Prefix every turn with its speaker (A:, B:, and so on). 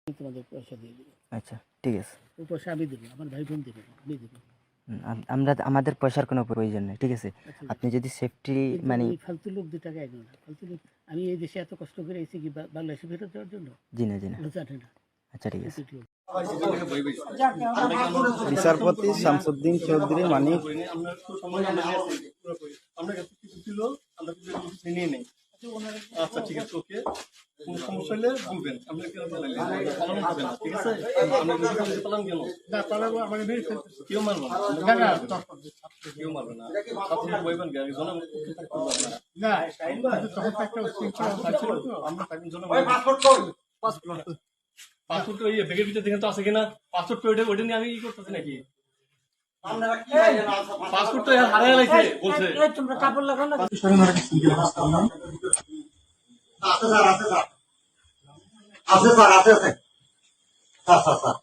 A: তোমাদের পয়সা দিয়ে দেবো।
B: আচ্ছা ঠিক আছে,
A: ও পয়সা আমি দেবো, আমার ভাই বোন দেবে না, আমি দেবো।
B: আমরা আমাদের পয়সার কোনো প্রয়োজন নেই, ঠিক আছে?
A: আচ্ছা,
B: আপনি যদি সেফটি
A: কিন্তু
B: মানে
A: ওই ফালতু লোক 2 টাকা এগো না, ফালতু লোক। আমি এই দেশে এত কষ্ট করে এসেছি কি বাংলাদেশে ফেরত দেওয়ার জন্য?
B: জি না
A: ওরা জানে না।
B: আচ্ছা ঠিক আছে।
C: বিচারপতি শামসুদ্দিন চৌধুরী মানিক
D: আচ্ছা ঠিক আছে, ওকে। কোনো সমস্যা হলে বলবেন, আপনি কেন পালালেন? পালানো যাবে না, ঠিক আছে? আপনি যদি পালান কেন?
A: না পালাবো, আমাকে মেরে ফেলতে।
D: কেউ মারবে না,
A: না না
D: কেউ মারবে না। আপনি বলবেন কি? জনগণ
A: না, তখন তো একটা উচ্ছৃঙ্খলা হচ্ছিল তো।
D: আমরা থাকবেন জনগণ। পাসপোর্ট ওই ব্যাগের ভিতরে দেখেন তো আছে কিনা? পাসপোর্ট ওইটা নিয়ে আমি ই করতেছি নাকি? পাসপোর্ট তো হারাই লাগছে বলছে।
A: তোমরা কাপড় লাগাও না।
C: আছে স্যার, আছে স্যার, আছে স্যার, আছে স্যার, আছে স্যার, স্যার।